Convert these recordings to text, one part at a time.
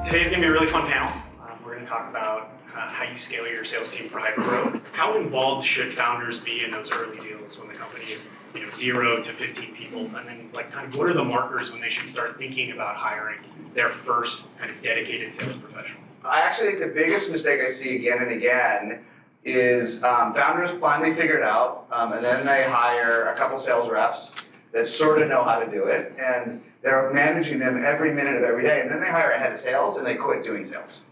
Today's going to be a really fun panel. We're going to talk about how you scale your sales team for hypergrowth. How involved should founders be in those early deals when the company is 0 to 15 people? And then kind of what are the markers when they should start thinking about hiring their first kind of dedicated sales professional? I actually think the biggest mistake I see again and again is founders finally figure it out, and then they hire a couple sales reps that sort of know how to do it, and they're managing them every minute of every day, and then they hire a head of sales and they quit doing sales.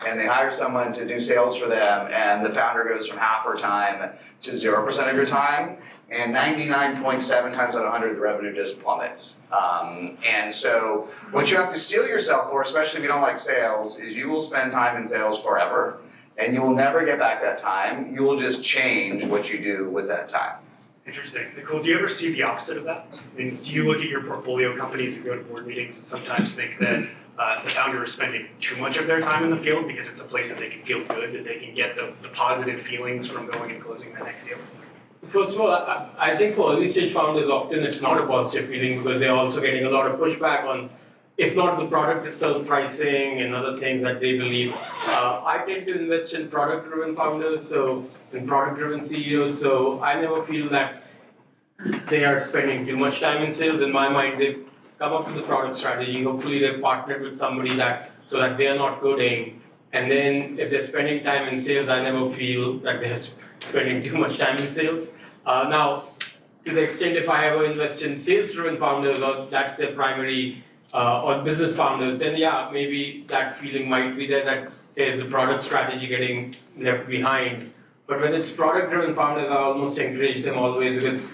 And they hire someone to do sales for them, and the founder goes from half her time to 0% of your time, and 99.7 times out of 100, the revenue just plummets. And so what you have to steel yourself for, especially if you don't like sales, is you will spend time in sales forever, and you will never get back that time. You will just change what you do with that time. Interesting. Nakul, do you ever see the opposite of that? I mean, do you look at your portfolio companies and go to board meetings and sometimes think that the founder is spending too much of their time in the field because it's a place that they can feel good, that they can get the positive feelings from going and closing the next deal? First of all, I think for early stage founders, often it's not a positive feeling because they're also getting a lot of pushback on, if not the product itself, pricing and other things that they believe. I tend to invest in product-driven founders, so in product-driven CEOs, so I never feel that they are spending too much time in sales. In my mind, they've come up with a product strategy. Hopefully they've partnered with somebody so that they're not coding. And then if they're spending time in sales, I never feel that they're spending too much time in sales. Now, to the extent if I ever invest in sales-driven founders, or that's their primary, or business founders, then yeah, maybe that feeling might be there that there's the product strategy getting left behind. But when it's product-driven founders, I almost encourage them always, because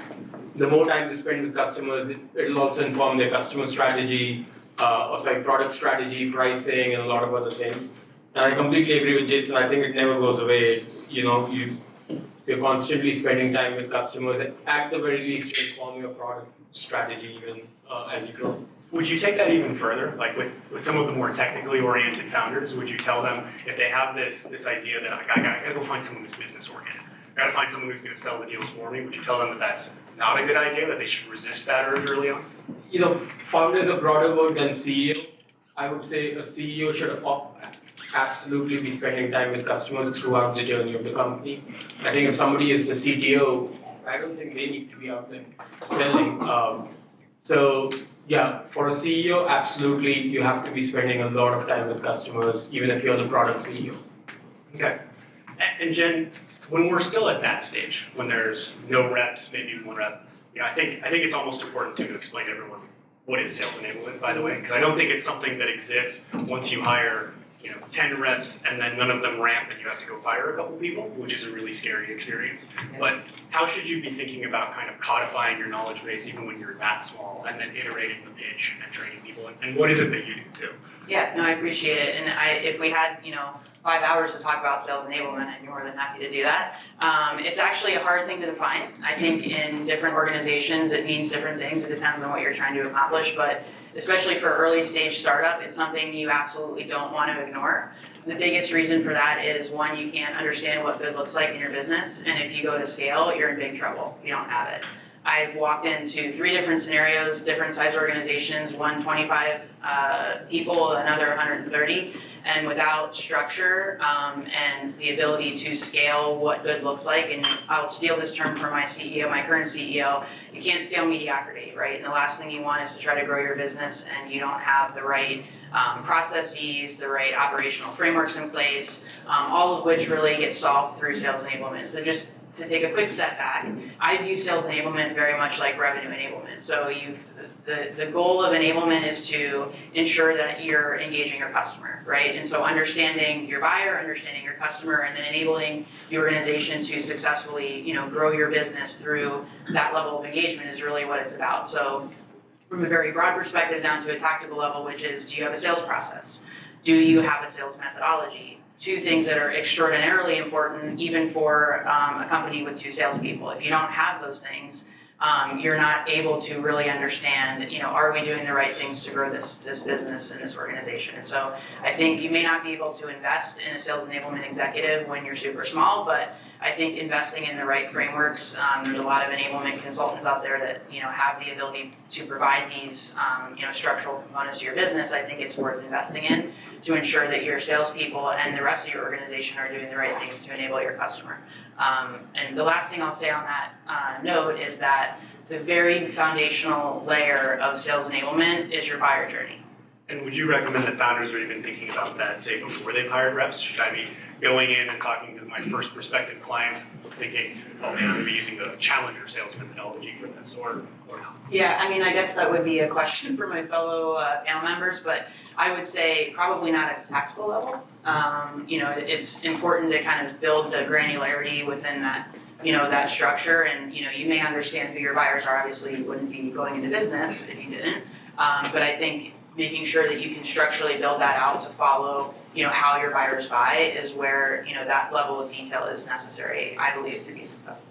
the more time they spend with customers, it'll also inform their customer strategy, product strategy, pricing, and a lot of other things. And I completely agree with Jason. I think it never goes away. You're constantly spending time with customers, at the very least to inform your product strategy even as you grow. Would you take that even further? Like with some of the more technically oriented founders, would you tell them if they have this idea that I gotta go find someone who's business oriented, I gotta find someone who's gonna sell the deals for me, would you tell them that that's not a good idea, that they should resist that urge early on? Founder is a broader word than CEO. I would say a CEO should absolutely be spending time with customers throughout the journey of the company. I think if somebody is the CTO, I don't think they need to be out there selling. So yeah, for a CEO, absolutely, you have to be spending a lot of time with customers, even if you're the product CEO. Okay. And Jen, when we're still at that stage, when there's no reps, maybe one rep, I think it's almost important to explain to everyone what is sales enablement, by the way, because I don't think it's something that exists once you hire 10 reps and then none of them ramp and you have to go fire a couple people, which is a really scary experience. But how should you be thinking about kind of codifying your knowledge base even when you're that small, and then iterating the pitch and training people? And what is it that you do too? Yeah, no, I appreciate it. And if we had 5 hours to talk about sales enablement, I'd be more than happy to do that. It's actually a hard thing to define. I think in different organizations it means different things. It depends on what you're trying to accomplish, but especially for early stage startup, it's something you absolutely don't want to ignore. The biggest reason for that is, one, you can't understand what good looks like in your business, and if you go to scale, you're in big trouble. You don't have it. I've walked into 3 different scenarios, different size organizations, one 25 people, another 130, and without structure and the ability to scale what good looks like, and I'll steal this term from my CEO, my current CEO, you can't scale mediocrity, right? And the last thing you want is to try to grow your business and you don't have the right processes, the right operational frameworks in place, all of which really get solved through sales enablement. So just to take a quick step back, I view sales enablement very much like revenue enablement. So the goal of enablement is to ensure that you're engaging your customer, right? And so understanding your buyer, understanding your customer, and then enabling the organization to successfully, grow your business through that level of engagement is really what it's about. So from a very broad perspective down to a tactical level, which is, do you have a sales process? Do you have a sales methodology? 2 things that are extraordinarily important even for a company with 2 salespeople. If you don't have those things, you're not able to really understand, are we doing the right things to grow this business and this organization? And so I think you may not be able to invest in a sales enablement executive when you're super small, but I think investing in the right frameworks, there's a lot of enablement consultants out there that have the ability to provide these structural components to your business. I think it's worth investing in to ensure that your salespeople and the rest of your organization are doing the right things to enable your customer. And the last thing I'll say on that note is that the very foundational layer of sales enablement is your buyer journey. And would you recommend that founders are even thinking about that, say, before they've hired reps? Should I be going in and talking to my first prospective clients thinking, oh man, I'm going to be using the challenger sales methodology for this, or not? Yeah, I mean, I guess that would be a question for my fellow panel members, but I would say probably not at a tactical level. It's important to kind of build the granularity within that, that structure, and you may understand who your buyers are. Obviously, you wouldn't be going into business if you didn't. But I think making sure that you can structurally build that out to follow, how your buyers buy is where, that level of detail is necessary, I believe, to be successful.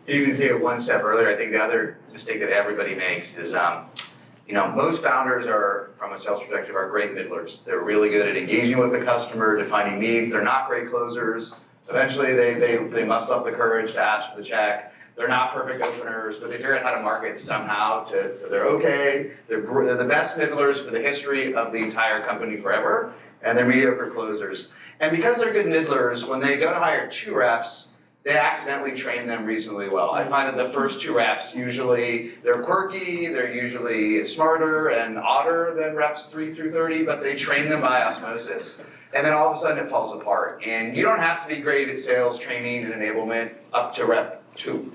Even to take it one step further, I think the other mistake that everybody makes is, most founders are, from a sales perspective, are great middlers. They're really good at engaging with the customer, defining needs. They're not great closers. Eventually, they muster up the courage to ask for the check. They're not perfect openers, but they figure out how to market somehow so they're okay. They're the best middlers for the history of the entire company forever, and they're mediocre closers. And because they're good middlers, when they go to hire 2 reps, they accidentally train them reasonably well. I find that the first 2 reps, usually they're quirky, they're usually smarter and odder than reps 3 through 30, but they train them by osmosis. And then all of a sudden it falls apart. And you don't have to be great at sales training and enablement up to rep 2.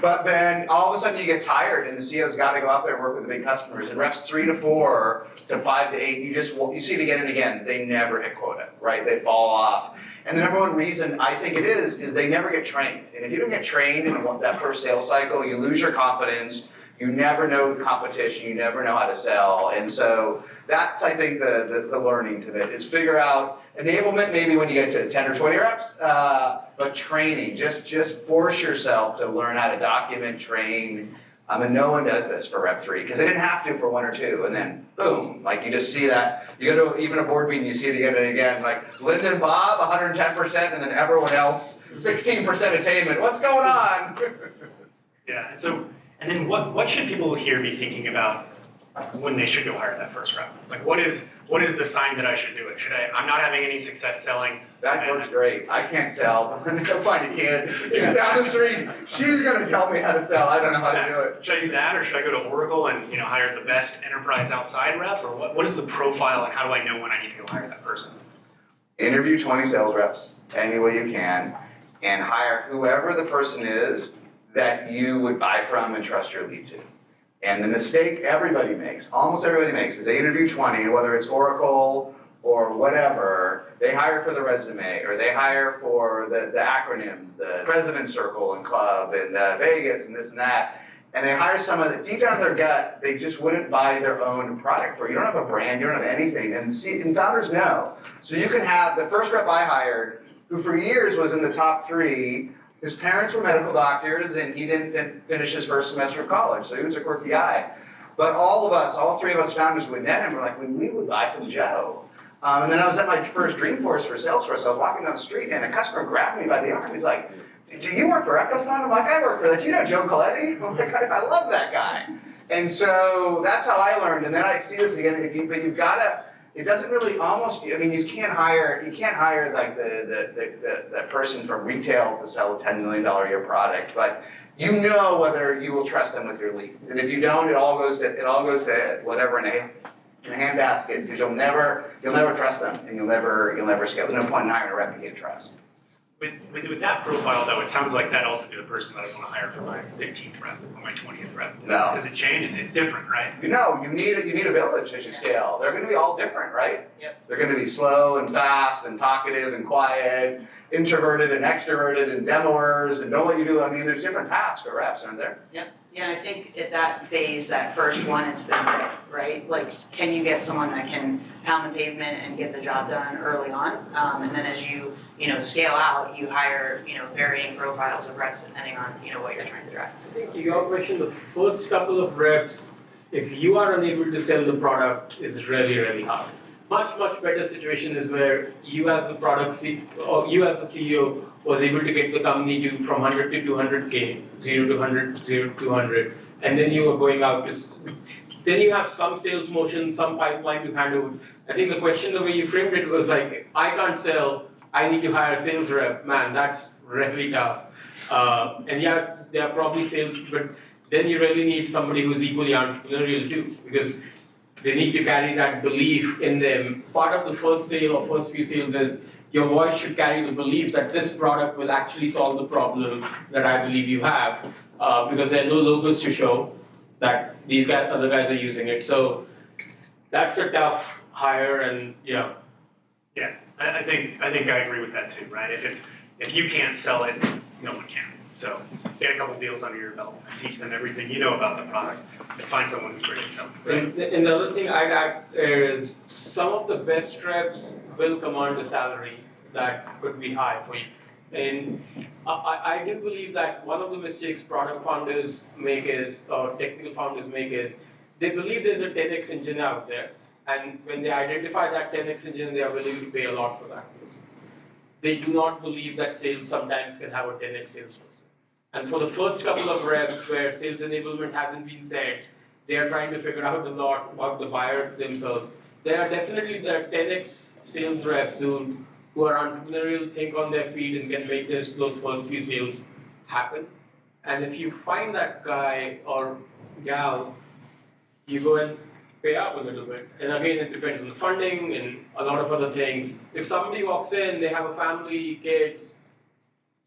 But then all of a sudden you get tired and the CEO's got to go out there and work with the big customers. And reps 3 to 4 to 5 to 8, you see it again and again, they never hit quota, right? They fall off. And the number one reason I think it is they never get trained. And if you don't get trained in that first sales cycle, you lose your confidence, you never know the competition, you never know how to sell. And so that's, I think, the learning to it, is figure out enablement maybe when you get to 10 or 20 reps, but training, just force yourself to learn how to document, train. And no one does this for rep 3, because they didn't have to for 1 or 2, and then boom, like you just see that. You go to even a board meeting, you see it again and again, like Linda and Bob, 110%, and then everyone else, 16% attainment. What's going on? Yeah, and then what should people here be thinking about when they should go hire that first rep? Like, what is the sign that I should do it? I'm not having any success selling. That works great. I can't sell. Go find a kid. She's down the street. She's going to tell me how to sell. I don't know how to do it. Should I do that, or should I go to Oracle and hire the best enterprise outside rep? Or what is the profile, and how do I know when I need to go hire that person? Interview 20 sales reps any way you can, and hire whoever the person is that you would buy from and trust your lead to. And the mistake everybody makes, almost everybody makes, is they interview 20, whether it's Oracle or whatever, they hire for the resume, or they hire for the acronyms, the President's Circle and Club and Vegas and this and that. And they hire someone that deep down in their gut, they just wouldn't buy their own product for. You don't have a brand, you don't have anything. And founders know. So you can have the first rep I hired, who for years was in the top 3. His parents were medical doctors, and he didn't finish his first semester of college, so he was a quirky guy. But all 3 of us founders, we met him, we're like, we would buy from Joe. And then I was at my first Dreamforce for Salesforce. I was walking down the street, and a customer grabbed me by the arm. He's like, do you work for EchoSign? I'm like, I work for that. Do you know Joe Coletti? I'm like, I love that guy. And so that's how I learned. And then I see this again, but you've got to, it doesn't really you can't hire like the person from retail to sell a $10 million a year product, but you know whether you will trust them with your leads. And if you don't, it all goes to whatever in a handbasket, because you'll never trust them, and you'll never scale. There's no point in hiring a rep you can't trust. With that profile, though, it sounds like that also be the person that I want to hire for my 15th rep or my 20th rep. No. Does it change? It's different, right? You need a village as you scale. They're going to be all different, right? Yep. They're going to be slow and fast and talkative and quiet, introverted and extroverted and demoers, and don't let you do. There's different paths for reps, aren't there? Yep. Yeah, I think at that phase, that first one, it's the grit, right? Like, can you get someone that can pound the pavement and get the job done early on? And then as you scale out, you hire, varying profiles of reps depending on, what you're trying to drive. I think to your question, the first couple of reps, if you are unable to sell the product, is really, really hard. Much better situation is where you as the or you as the CEO was able to get the company to from 100 to 200K, 0 to 100, 0 to 200, and then you are going out to, then you have some sales motion, some pipeline to handle. I think the question, the way you framed it was like, I can't sell, I need to hire a sales rep. Man, that's really tough. And yeah, there are probably sales, but then you really need somebody who's equally entrepreneurial too, because they need to carry that belief in them. Part of the first sale or first few sales is your voice should carry the belief that this product will actually solve the problem that I believe you have, because there are no logos to show that these other guys are using it. So that's a tough hire, and yeah. Yeah, I think I agree with that too, right? If you can't sell it, no one can. So get a couple deals under your belt, teach them everything you know about the product, and find someone who's great at selling. Right? And the other thing I'd add is some of the best reps will command a salary that could be high for you. And I do believe that one of the mistakes product founders make is, or technical founders make is, they believe there's a 10x engine out there. And when they identify that 10x engine, they are willing to pay a lot for that. They do not believe that sales sometimes can have a 10x salesperson. And for the first couple of reps where sales enablement hasn't been said, they are trying to figure out a lot about the buyer themselves. There are 10x sales reps who are entrepreneurial, think on their feet, and can make those first few sales happen. And if you find that guy or gal, you go and pay up a little bit. And again, it depends on the funding and a lot of other things. If somebody walks in, they have a family, kids,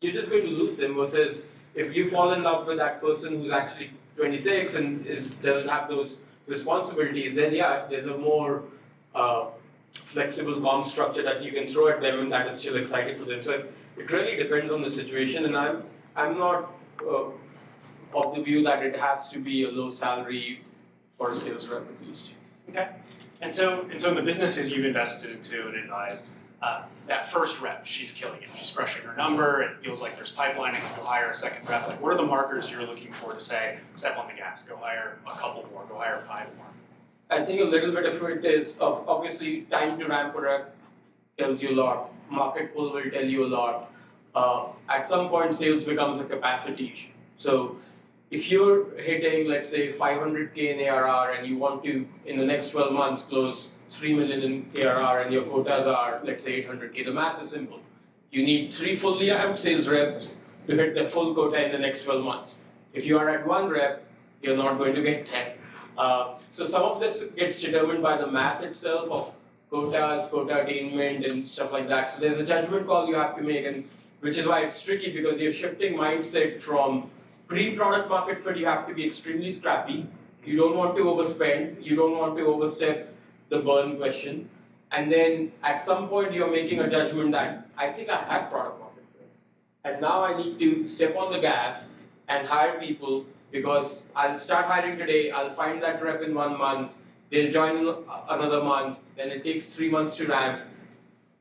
you're just going to lose them, versus if you fall in love with that person who's actually 26 and doesn't have those responsibilities, then yeah, there's a more flexible comp structure that you can throw at them, and that is still exciting for them. So it really depends on the situation, and I'm not of the view that it has to be a low salary for a sales rep at least. Okay. And so in the businesses you've invested into and advised, that first rep, she's killing it. She's crushing her number. It feels like there's pipeline. I can go hire a second rep. Like, what are the markers you're looking for to say, step on the gas, go hire a couple more, go hire 5 more? I think a little bit of it is obviously time to ramp a rep tells you a lot. Market pull will tell you a lot. At some point, sales becomes a capacity issue. So if you're hitting, let's say, 500K in ARR and you want to, in the next 12 months, close 3 million in ARR and your quotas are, let's say, 800K, the math is simple. You need 3 fully amped sales reps to hit the full quota in the next 12 months. If you are at 1 rep, you're not going to get 10. So some of this gets determined by the math itself of quotas, quota attainment, and stuff like that. So there's a judgment call you have to make, and which is why it's tricky, because you're shifting mindset from pre-product market fit. You have to be extremely scrappy. You don't want to overspend. You don't want to overstep the burn question. And then at some point you're making a judgment that I think I have product market fit, and now I need to step on the gas and hire people, because I'll start hiring today, I'll find that rep in 1 month, they'll join in another month, then it takes 3 months to ramp,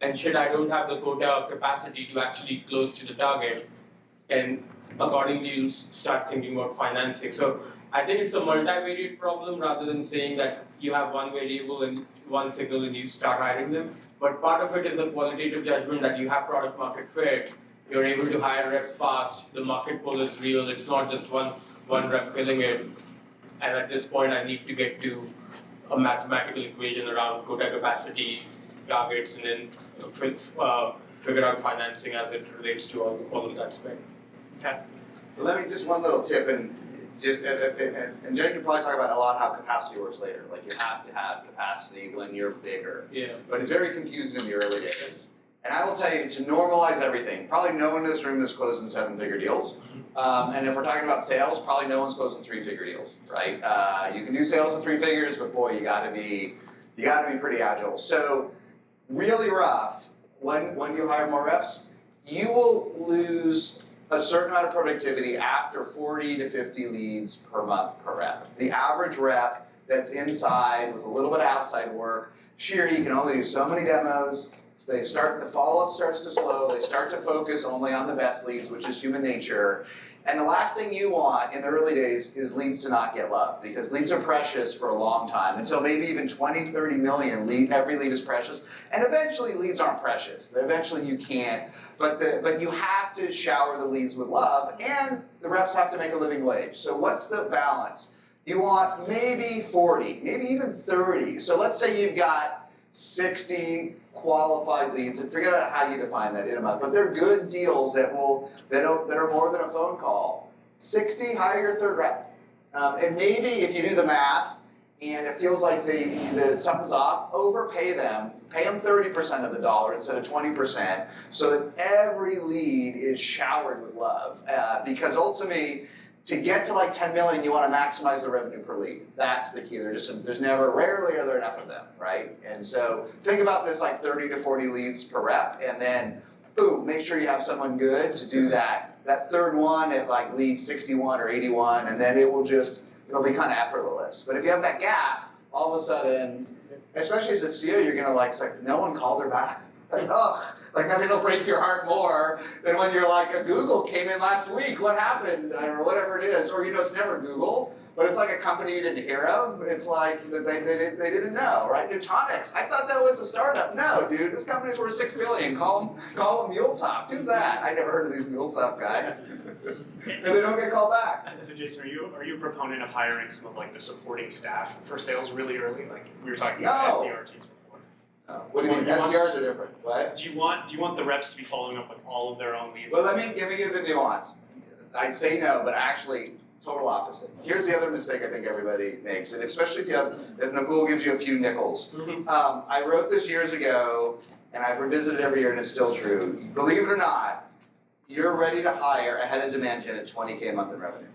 and shit, I don't have the quota capacity to actually close to the target, and accordingly you start thinking about financing. So I think it's a multivariate problem rather than saying that you have one variable and one signal and you start hiring them. But part of it is a qualitative judgment that you have product market fit, you're able to hire reps fast, the market pull is real, it's not just one rep killing it. And at this point I need to get to a mathematical equation around quota capacity, targets, and then figure out financing as it relates to all of that spend. Okay. Let me just one little tip, and Jen can probably talk about a lot how capacity works later. Like, you have to have capacity when you're bigger. Yeah. But it's very confusing in the early days. And I will tell you, to normalize everything, probably no one in this room is closing 7-figure deals. And if we're talking about sales, probably no one's closing 3-figure deals, right? You can do sales at 3 figures, but boy, you gotta be pretty agile. So really rough, when you hire more reps, you will lose a certain amount of productivity after 40 to 50 leads per month per rep. The average rep that's inside with a little bit of outside work, she or he can only do so many demos. The follow-up starts to slow, they start to focus only on the best leads, which is human nature. And the last thing you want in the early days is leads to not get loved, because leads are precious for a long time, until maybe even 20, 30 million, every lead is precious. And eventually leads aren't precious. Eventually you can't, but you have to shower the leads with love, and the reps have to make a living wage. So what's the balance? You want maybe 40, maybe even 30. So let's say you've got 60 qualified leads, and figure out how you define that in a month. But they're good deals that are more than a phone call. 60, hire your third rep. And maybe if you do the math and it feels like something's off, overpay them. Pay them 30% of the dollar instead of 20%, so that every lead is showered with love. Because ultimately, to get to like 10 million, you want to maximize the revenue per lead. That's the key. Rarely are there enough of them, right? And so think about this like 30 to 40 leads per rep, and then boom, make sure you have someone good to do that third one at like lead 61 or 81, and then it'll be kind of effortless. But if you have that gap, all of a sudden, especially as a CEO, you're gonna it's like no one called her back. Like, ugh, like nothing will break your heart more than when you're like, a Google came in last week, what happened? Or whatever it is. Or it's never Google, but it's like a company you didn't hear of. It's like that they didn't know, right? Nutanix, I thought that was a startup. No, dude, this company's worth $6 billion. Call them MuleSoft. Who's that? I never heard of these MuleSoft guys. And they don't get called back. So Jason, are you a proponent of hiring some of like the supporting staff for sales really early? Like we were talking about SDR teams. What do you mean? SDRs are different. What? Do you want the reps to be following up with all of their own leads? Well, let me give you the nuance. I say no, but actually, total opposite. Here's the other mistake I think everybody makes, and especially if Nakul gives you a few nickels. I wrote this years ago, and I've revisited every year, and it's still true. Believe it or not, you're ready to hire ahead of demand gen at 20K a month in revenue.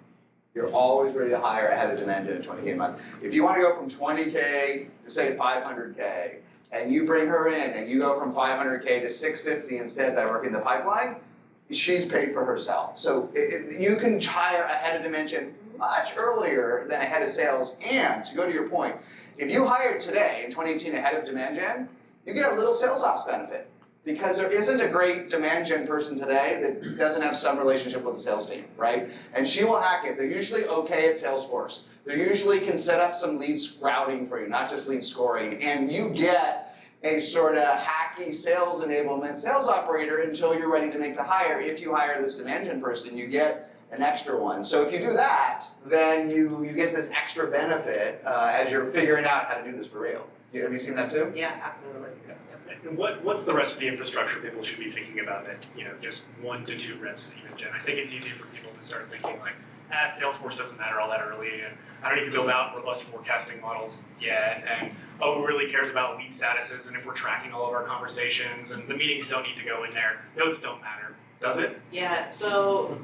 You're always ready to hire ahead of demand gen at 20K a month. If you want to go from 20K to say 500K, and you bring her in and you go from 500K to 650 instead by working the pipeline, she's paid for herself. So you can hire ahead of dimension much earlier than ahead of sales. And to go to your point, if you hire today in 2018 ahead of demand gen, you get a little sales ops benefit. Because there isn't a great demand gen person today that doesn't have some relationship with the sales team, right? And she will hack it. They're usually okay at Salesforce. They usually can set up some lead routing for you, not just lead scoring. And you get a sort of hacky sales enablement sales operator until you're ready to make the hire. If you hire this demand gen person, you get an extra one. So if you do that, then you get this extra benefit as you're figuring out how to do this for real. Have you seen that too? Yeah, absolutely. Yeah. And what's the rest of the infrastructure people should be thinking about that, just 1 to 2 reps even gen? I think it's easy for people to start thinking like, Salesforce doesn't matter all that early, and I don't need to build out robust forecasting models yet, and who really cares about lead statuses and if we're tracking all of our conversations, and the meetings don't need to go in there, notes don't matter. Does it? Yeah, so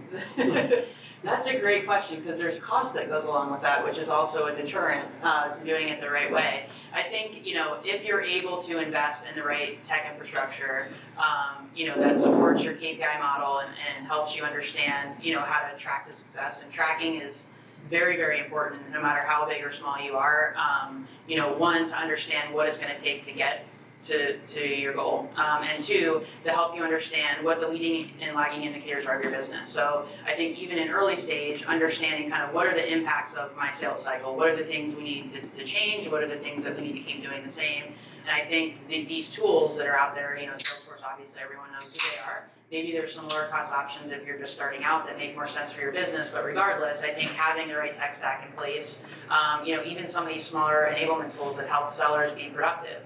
that's a great question because there's cost that goes along with that, which is also a deterrent to doing it the right way. I think, if you're able to invest in the right tech infrastructure, that supports your KPI model and helps you understand, how to track the success. And tracking is very, very important no matter how big or small you are. One, to understand what it's going to take to get to your goal, and 2, to help you understand what the leading and lagging indicators are of your business. So I think even in early stage, understanding kind of what are the impacts of my sales cycle, what are the things we need to change, what are the things that we need to keep doing the same. And I think these tools that are out there, Salesforce, obviously everyone knows who they are. Maybe there's some lower cost options if you're just starting out that make more sense for your business, but regardless, I think having the right tech stack in place, even some of these smaller enablement tools that help sellers be productive,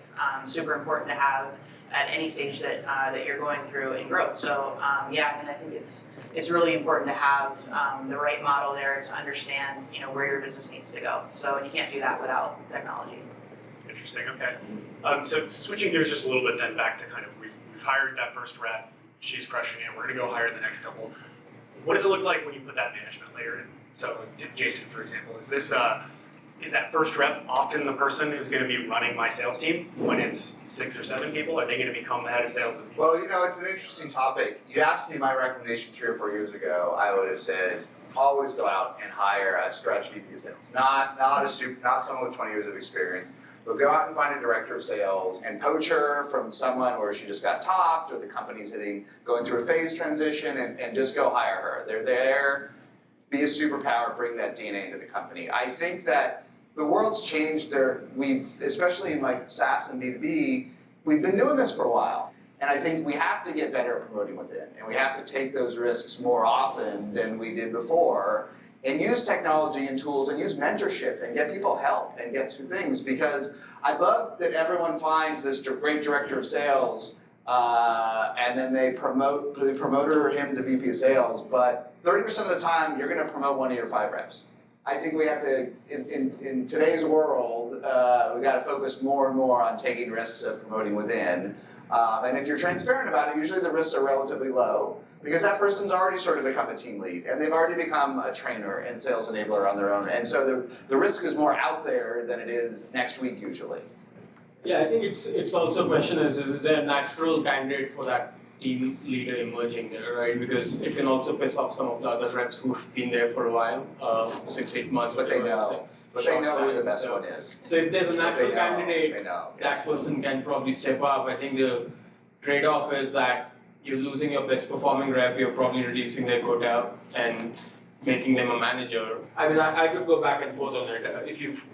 super important to have at any stage that you're going through in growth. So I think it's really important to have the right model there to understand where your business needs to go. So you can't do that without technology. Interesting. Okay. So switching gears just a little bit then back to kind of we've hired that first rep. She's crushing it. We're going to go hire the next couple. What does it look like when you put that management layer in? So, Jason, for example, is is that first rep often the person who's going to be running my sales team when it's 6 or 7 people? Are they going to become the head of sales? Well, it's an interesting topic. You asked me my recommendation 3 or 4 years ago. I would have said, always go out and hire a stretch VP of sales. Not someone with 20 years of experience, but go out and find a director of sales and poach her from someone where she just got topped or the company's going through a phase transition and just go hire her. They're there, be a superpower, bring that DNA into the company. I think that the world's changed especially in like SaaS and B2B, we've been doing this for a while. And I think we have to get better at promoting within, and we have to take those risks more often than we did before, and use technology and tools and use mentorship and get people help and get through things. Because I love that everyone finds this great director of sales, and then they promote him to VP of sales. But 30% of the time, you're going to promote 1 of your 5 reps. I think we have to, in today's world, we got to focus more and more on taking risks of promoting within. And if you're transparent about it, usually the risks are relatively low because that person's already sort of become a team lead and they've already become a trainer and sales enabler on their own. And so the risk is more out there than it is next week usually. Yeah, I think it's also a question is there a natural candidate for that team leader emerging there, right? Because it can also piss off some of the other reps who've been there for a while, 6-8 months. But they know. But they know who the best one is. So if there's a natural candidate, that person can probably step up. I think the trade-off is that you're losing your best performing rep, you're probably reducing their quota and making them a manager. I mean, I could go back and forth on it. If you've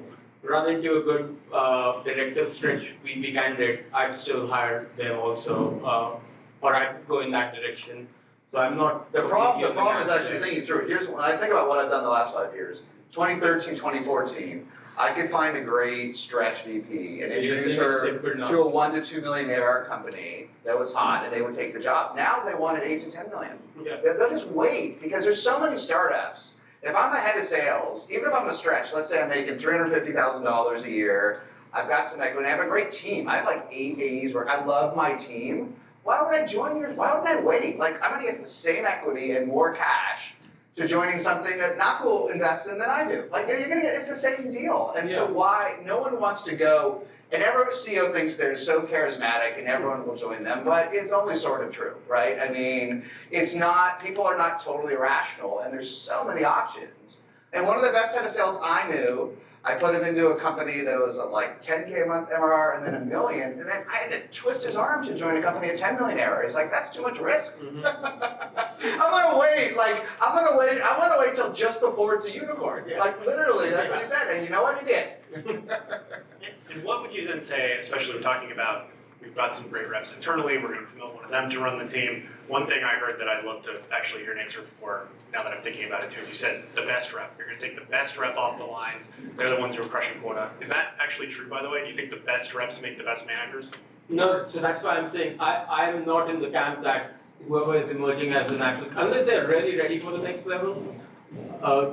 run into a good director stretch VP candidate, I'd still hire them also, or I'd go in that direction. So I'm not. The problem is actually thinking through it. Here's when I think about what I've done the last 5 years. 2013, 2014, I could find a great stretch VP and introduce her to a 1 to 2 million ARR company that was hot and they would take the job. Now they want it 8 to 10 million. Yeah. They'll just wait because there's so many startups. If I'm a head of sales, even if I'm a stretch, let's say I'm making $350,000 a year, I've got some equity, I have a great team. I have like 8 AEs where I love my team. Why would I why would I wait? Like I'm gonna get the same equity and more cash to joining something that Nakul invests in than I do. Like it's the same deal. And so why, no one wants to go, and every CEO thinks they're so charismatic and everyone will join them, but it's only sort of true, right? I mean, people are not totally irrational and there's so many options. And one of the best head of sales I knew, I put him into a company that was like 10K a month MRR and then $1 million, and then I had to twist his arm to join a company at 10 million ARR. He's like, that's too much risk. Mm-hmm. I'm gonna wait. I want to wait till just before it's a unicorn. Yeah. Like literally, that's what he said, and you know what he did. And what would you then say, especially when talking about we've got some great reps internally, we're going to promote one of them to run the team. One thing I heard that I'd love to actually hear an answer for, now that I'm thinking about it too, you said the best rep. You're going to take the best rep off the lines. They're the ones who are crushing quota. Is that actually true, by the way? Do you think the best reps make the best managers? No, so that's why I'm saying I'm not in the camp that whoever is emerging as a natural, unless they're really ready for the next level,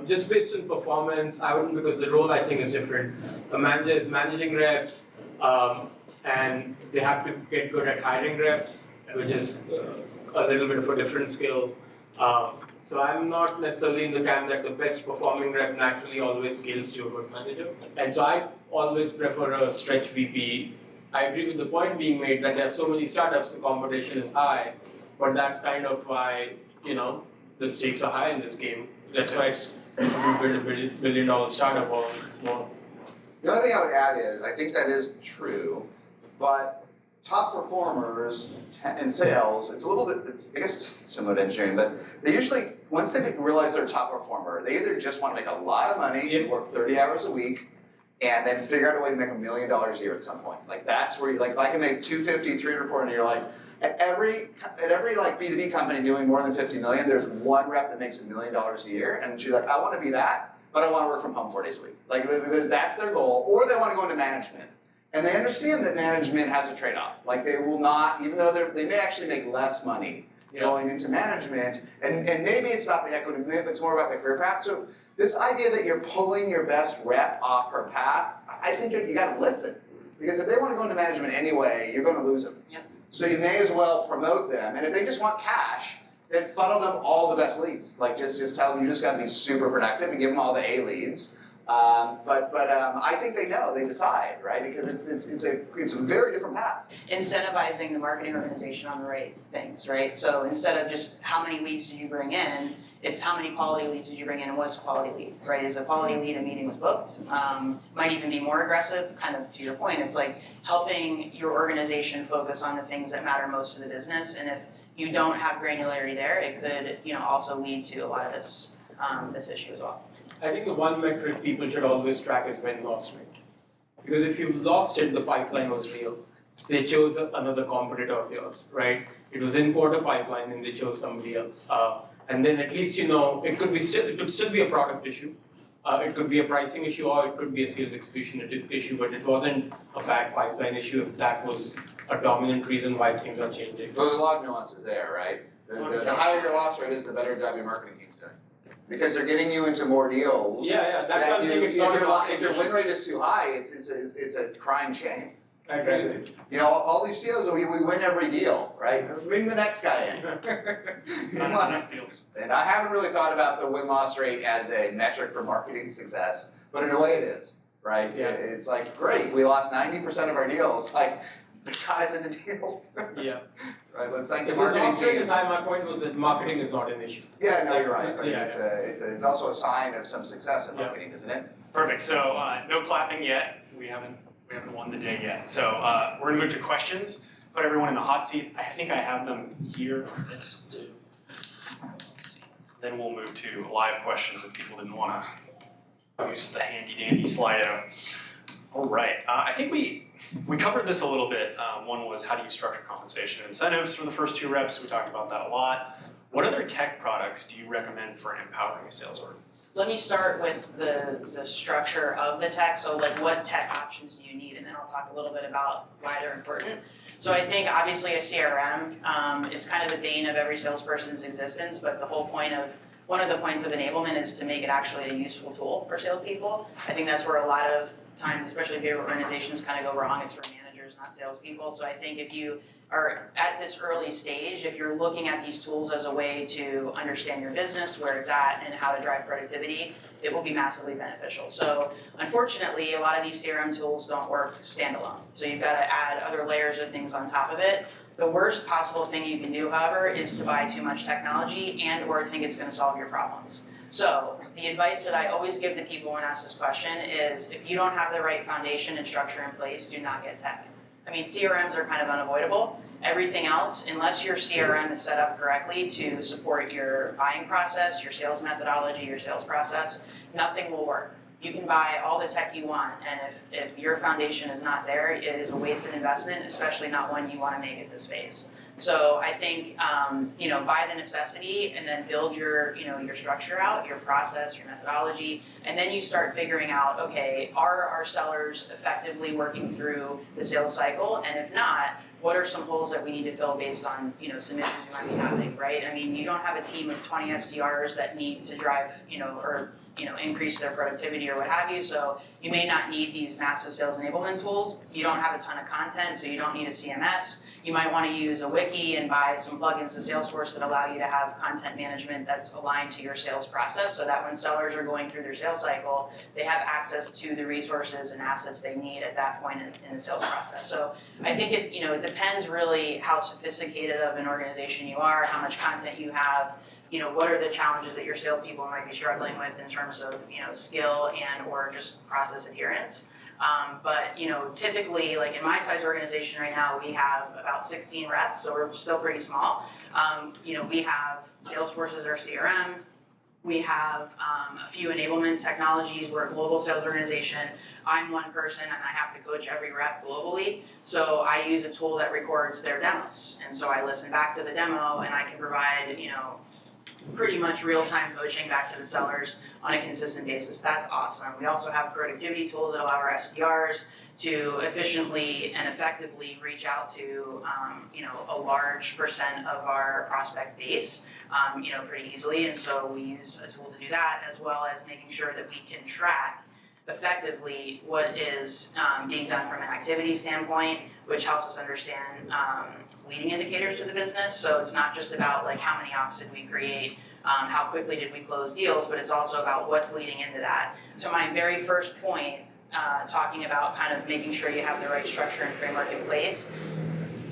just based on performance, I wouldn't, because the role I think is different. A manager is managing reps, and they have to get good at hiring reps, which is a little bit of a different skill. So I'm not necessarily in the camp that the best performing rep naturally always scales to a good manager. And so I always prefer a stretch VP. I agree with the point being made that there are so many startups, the competition is high, but that's kind of why, the stakes are high in this game. That's why it's difficult to build $1 billion startup or more. The only thing I would add is, I think that is true, but top performers in sales, it's a little bit, I guess it's similar to engineering, but they usually, once they realize they're a top performer, they either just want to make a lot of money, work 30 hours a week, and then figure out a way to make $1 million a year at some point. Like that's where you, like if I can make 250, 300, 400, you're like, at every like B2B company doing more than 50 million, there's one rep that makes $1 million a year, and she's like, I want to be that, but I want to work from home 4 days a week. Like that's their goal, or they want to go into management. And they understand that management has a trade-off. Like they will not, even though they may actually make less money going into management, and maybe it's about the equity, it's more about the career path. So this idea that you're pulling your best rep off her path, I think you gotta listen. Because if they want to go into management anyway, you're gonna lose them. Yep. So you may as well promote them, and if they just want cash, then funnel them all the best leads. Like just tell them you just gotta be super productive and give them all the A leads. I think they know, they decide, right? Because it's a very different path. Incentivizing the marketing organization on the right things, right? So instead of just how many leads did you bring in, it's how many quality leads did you bring in and what's a quality lead, right? Is a quality lead a meeting was booked? Might even be more aggressive, kind of to your point. It's like helping your organization focus on the things that matter most to the business. And if you don't have granularity there, it could, also lead to a lot of this issue as well. I think the one metric people should always track is win-loss rate. Because if you lost it, the pipeline was real. They chose another competitor of yours, right? It was in quarter pipeline and they chose somebody else. And then at least it could still be a product issue. It could be a pricing issue or it could be a sales execution issue, but it wasn't a bad pipeline issue if that was a dominant reason why things are changing. There's a lot of nuances there, right? The higher your loss rate is, the better job your marketing team's doing. Because they're getting you into more deals. Yeah, that's what I'm saying. It's not if your win rate is too high, it's a crying shame. I agree with you. All these CEOs, we win every deal, right? Bring the next guy in. Not enough deals. And I haven't really thought about the win-loss rate as a metric for marketing success, but in a way it is, right? Yeah. It's like, great, we lost 90% of our deals. Like, the guys in the deals. Yeah. Right, let's thank the If the marketing loss rate team. is high, my point was that marketing is not an issue. Yeah, no, you're right. I mean, Yeah. it's also a sign of some success in Yeah. marketing, isn't it? Perfect. So no clapping yet. We haven't won the day yet. So we're gonna move to questions. Put everyone in the hot seat. I think I have them here. Let's see. Then we'll move to live questions if people didn't want to use the handy dandy Slido. All right. I think we covered this a little bit. One was how do you structure compensation and incentives for the first 2 reps. We talked about that a lot. What other tech products do you recommend for empowering a sales org? Let me start with the structure of the tech. So like what tech options do you need? And then I'll talk a little bit about why they're important. So I think obviously a CRM, it's kind of the bane of every salesperson's existence, but one of the points of enablement is to make it actually a useful tool for salespeople. I think that's where a lot of times, especially bigger organizations, kind of go wrong. It's for managers, not salespeople. So I think if you are at this early stage, if you're looking at these tools as a way to understand your business, where it's at, and how to drive productivity, it will be massively beneficial. So unfortunately, a lot of these CRM tools don't work standalone. So you've got to add other layers of things on top of it. The worst possible thing you can do, however, is to buy too much technology and or think it's going to solve your problems. So the advice that I always give to people when asked this question is if you don't have the right foundation and structure in place, do not get tech. I mean, CRMs are kind of unavoidable. Everything else, unless your CRM is set up correctly to support your buying process, your sales methodology, your sales process, nothing will work. You can buy all the tech you want, and if your foundation is not there, it is a wasted investment, especially not one you want to make at this phase. So I think, buy the necessity and then build your structure out, your process, your methodology, and then you start figuring out, okay, are our sellers effectively working through the sales cycle? And if not, what are some holes that we need to fill based on, submissions you might be having, right? I mean, you don't have a team of 20 SDRs that need to drive, increase their productivity or what have you. So you may not need these massive sales enablement tools. You don't have a ton of content, so you don't need a CMS. You might want to use a wiki and buy some plugins to Salesforce that allow you to have content management that's aligned to your sales process so that when sellers are going through their sales cycle, they have access to the resources and assets they need at that point in the sales process. So I think it depends really how sophisticated of an organization you are, how much content you have, what are the challenges that your salespeople might be struggling with in terms of, skill and or just process adherence. But typically, like in my size organization right now, we have about 16 reps, so we're still pretty small. We have Salesforce as our CRM. We have a few enablement technologies. We're a global sales organization. I'm one person and I have to coach every rep globally. So I use a tool that records their demos. And so I listen back to the demo and I can provide, pretty much real-time coaching back to the sellers on a consistent basis. That's awesome. We also have productivity tools that allow our SDRs to efficiently and effectively reach out to, a large percent of our prospect base, pretty easily. And so we use a tool to do that, as well as making sure that we can track effectively what is being done from an activity standpoint, which helps us understand leading indicators to the business. So it's not just about like how many ops did we create, how quickly did we close deals, but it's also about what's leading into that. So my very first point, talking about kind of making sure you have the right structure and framework in place,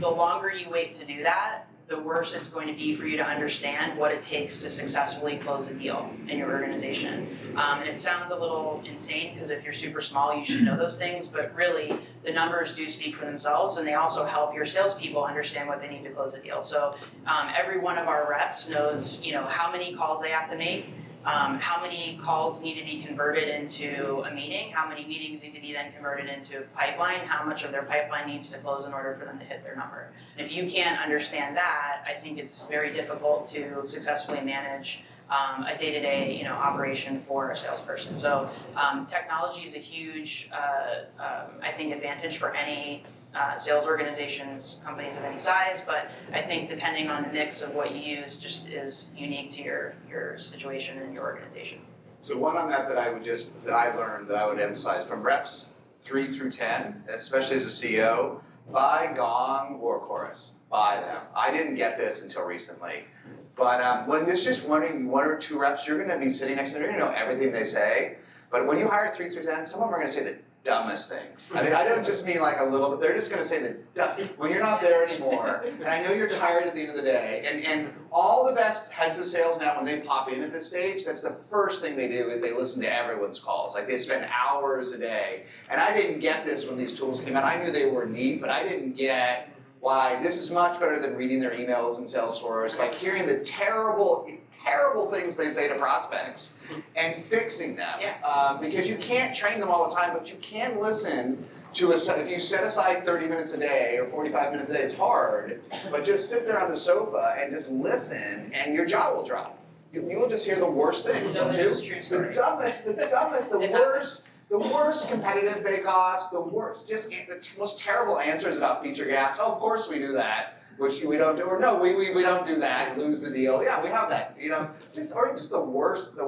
the longer you wait to do that, the worse it's going to be for you to understand what it takes to successfully close a deal in your organization. And it sounds a little insane because if you're super small, you should know those things, but really the numbers do speak for themselves, and they also help your salespeople understand what they need to close a deal. So every one of our reps knows, how many calls they have to make, how many calls need to be converted into a meeting, how many meetings need to be then converted into a pipeline, how much of their pipeline needs to close in order for them to hit their number. And if you can't understand that, I think it's very difficult to successfully manage a day-to-day, operation for a salesperson. So technology is a huge, I think, advantage for any sales organizations, companies of any size, but I think depending on the mix of what you use just is unique to your situation and your organization. So one on that I learned that I would emphasize from reps 3 through 10, especially as a CEO, buy Gong or Chorus, buy them. I didn't get this until recently. But when there's just one or two reps, you're gonna be sitting next to them, you're gonna know everything they say. But when you hire 3 through 10, some of them are gonna say the dumbest things. I mean, I don't just mean like a little bit, they're just gonna say the when you're not there anymore, and I know you're tired at the end of the day, and all the best heads of sales now, when they pop in at this stage, that's the first thing they do is they listen to everyone's calls. Like they spend hours a day. And I didn't get this when these tools came out. I knew they were neat, but I didn't get why this is much better than reading their emails in Salesforce, like hearing the terrible things they say to prospects and fixing them. Yeah. Because you can't train them all the time, but you can listen to if you set aside 30 minutes a day or 45 minutes a day, it's hard, but just sit there on the sofa and just listen and your jaw will drop. You will just hear the worst things. This is true story. The worst competitive bake-offs, the worst, just the most terrible answers about feature gaps. Oh, of course we do that, which we don't do. Or no, we don't do that. Lose the deal. Yeah, we have that. Just the worst,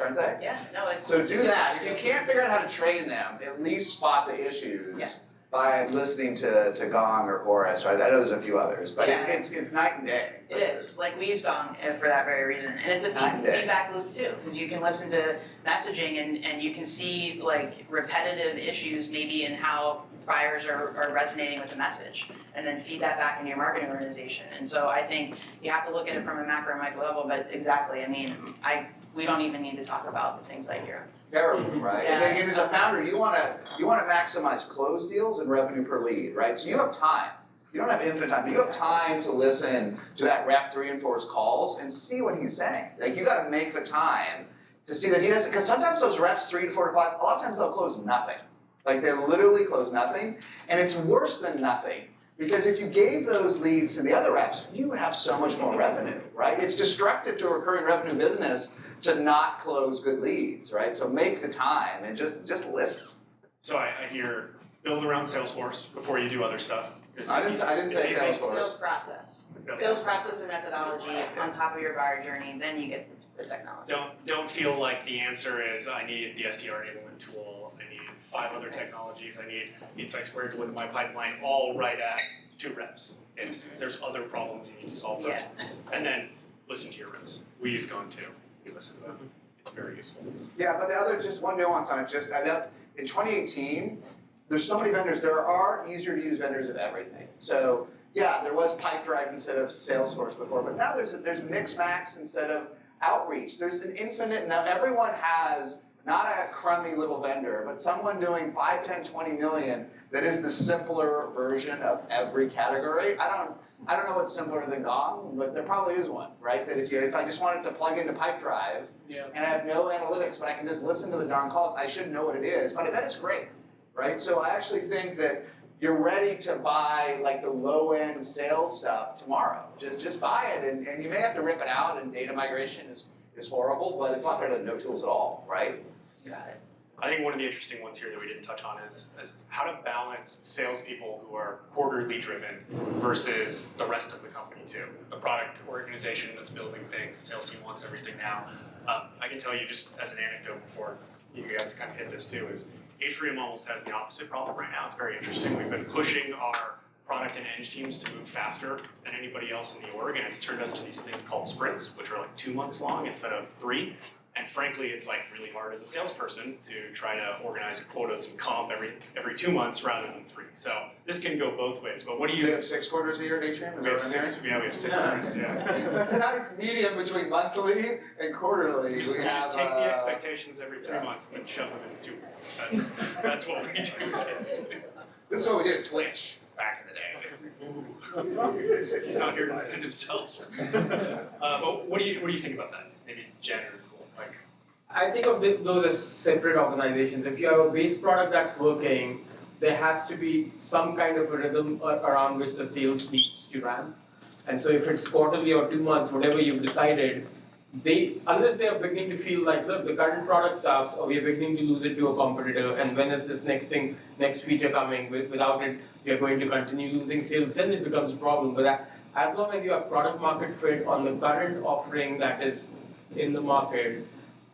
aren't they? Yeah, no, it's. So do that. If you can't figure out how to train them, at least spot the issues by listening to Gong or Chorus. Right? I know there's a few others, but it's night and day. It is. Like we use Gong for that very reason. And it's a feedback loop too, because you can listen to messaging and you can see like repetitive issues maybe in how buyers are resonating with the message and then feed that back into your marketing organization. And so I think you have to look at it from a macro and micro level, but exactly, I mean, we don't even need to talk about the things I hear. Terrible, right? Yeah. And again, as a founder, you want to maximize close deals and revenue per lead, right? So you have time. You don't have infinite time, but you have time to listen to that rep 3 and 4's calls and see what he's saying. Like you got to make the time to see that he doesn't, because sometimes those reps 3 to 4 to 5, a lot of times they'll close nothing. Like they literally close nothing, and it's worse than nothing. Because if you gave those leads to the other reps, you would have so much more revenue, right? It's destructive to a recurring revenue business to not close good leads, right? So make the time and just listen. So I hear build around Salesforce before you do other stuff. I didn't say Salesforce. Sales process. Sales process and methodology on top of your buyer journey, then you get the technology. Don't feel like the answer is I need the SDR enablement tool, I need 5 other technologies, I need Insight Squared to look at my pipeline, all right at 2 reps. There's other problems you need to solve first. Yeah. And then listen to your reps. We use Gong too. We listen to them. It's very useful. Yeah, but the other, just one nuance on it, I know in 2018, there's so many vendors, there are easier to use vendors of everything. So yeah, there was Pipedrive instead of Salesforce before, but now there's Mixmax instead of Outreach. There's an infinite, now everyone has not a crummy little vendor, but someone doing 5, 10, 20 million that is the simpler version of every category. I don't know what's simpler than Gong, but there probably is one, right? That if I just wanted to plug into Pipedrive and I have no analytics, but I can just listen to the darn calls, I should know what it is, but I bet it's great, right? So I actually think that you're ready to buy like the low-end sales stuff tomorrow. Just buy it, and you may have to rip it out, and data migration is horrible, but it's a lot better than no tools at all, right? You got it. I think one of the interesting ones here that we didn't touch on is how to balance salespeople who are quarterly driven versus the rest of the company too. The product organization that's building things, the sales team wants everything now. I can tell you just as an anecdote before you guys kind of hit this too, is Atrium almost has the opposite problem right now. It's very interesting. We've been pushing our product and eng teams to move faster than anybody else in the org, and it's turned us to these things called sprints, which are like 2 months long instead of 3. And frankly, it's like really hard as a salesperson to try to organize quotas and comp every 2 months rather than 3. So this can go both ways. But what do We you? have 6 quarters a year at Atrium? We have 6. Yeah, we have 6 sprints. Yeah. That's a nice medium between monthly and quarterly. We just take the expectations every 3 yes. months and then shove them into 2 months. That's what we do. This is what we did at Twitch back in the day. He's not here to defend himself. But what do you think about that? Maybe Jen or Nakul, like. I think of those as separate organizations. If you have a base product that's working, there has to be some kind of a rhythm around which the sales needs to run. And so if it's quarterly or 2 months, whatever you've decided, unless they are beginning to feel like, look, the current product sucks, or we are beginning to lose it to a competitor, and when is this next feature coming? Without it, we are going to continue losing sales, then it becomes a problem. But as long as you have product market fit on the current offering that is in the market,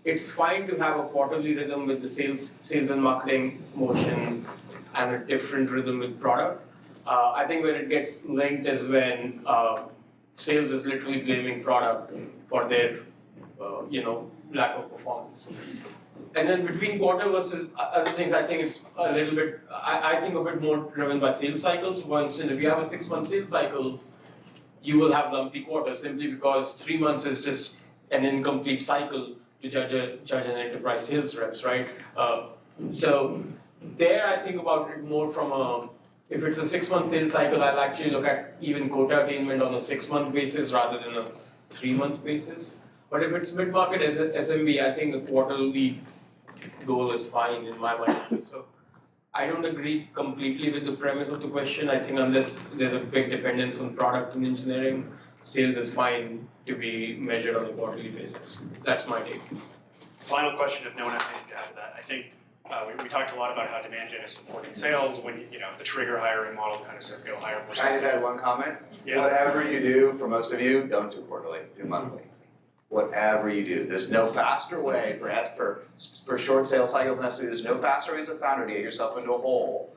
it's fine to have a quarterly rhythm with the sales and marketing motion and a different rhythm with product. I think where it gets linked is when sales is literally blaming product for their lack of performance. And then between quarter versus other things, I think it's a little bit, I think of it more driven by sales cycles. For instance, if you have a 6-month sales cycle, you will have lumpy quarters simply because 3 months is just an incomplete cycle to judge an enterprise sales reps, right? So there I think about it more from if it's a 6-month sales cycle, I'll actually look at even quota attainment on a 6-month basis rather than a 3-month basis. But if it's mid-market as a SMB, I think the quarterly goal is fine in my mind. So I don't agree completely with the premise of the question. I think unless there's a big dependence on product and engineering, sales is fine to be measured on a quarterly basis. That's my take. Final question, if no one has anything to add to that. I think we talked a lot about how demand gen is supporting sales when the trigger hiring model kind of says go hire more Can I just sales. add one comment? Yeah. Whatever you do, for most of you, don't do quarterly, do monthly. Whatever you do, there's no faster way for short sales cycles necessarily. There's no faster way as a founder to get yourself into a hole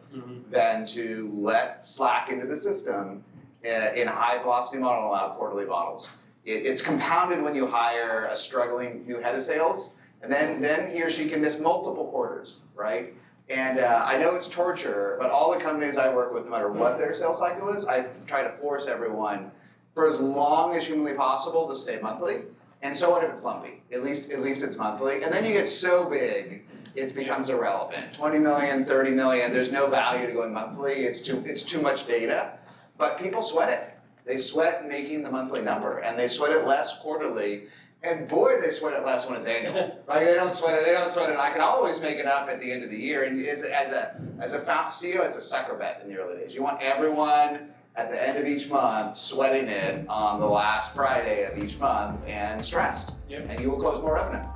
than to let slack into the system in a high velocity model and allow quarterly models. It's compounded when you hire a struggling new head of sales, and then he or she can miss multiple quarters, right? And I know it's torture, but all the companies I work with, no matter what their sales cycle is, I try to force everyone for as long as humanly possible to stay monthly. And so what if it's lumpy? At least it's monthly. And then you get so big, it becomes irrelevant. 20 million, 30 million, there's no value to going monthly. It's too much data. But people sweat it. They sweat making the monthly number, and they sweat it less quarterly. And boy, they sweat it less when it's annual. Right? They don't sweat it. I can always make it up at the end of the year. And as a CEO, it's a sucker bet in the early days. You want everyone at the end of each month sweating it on the last Friday of each month and stressed. Yep. And you will close more revenue.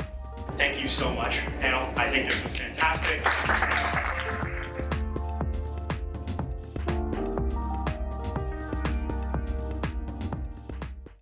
Thank you so much, panel. I think this was fantastic.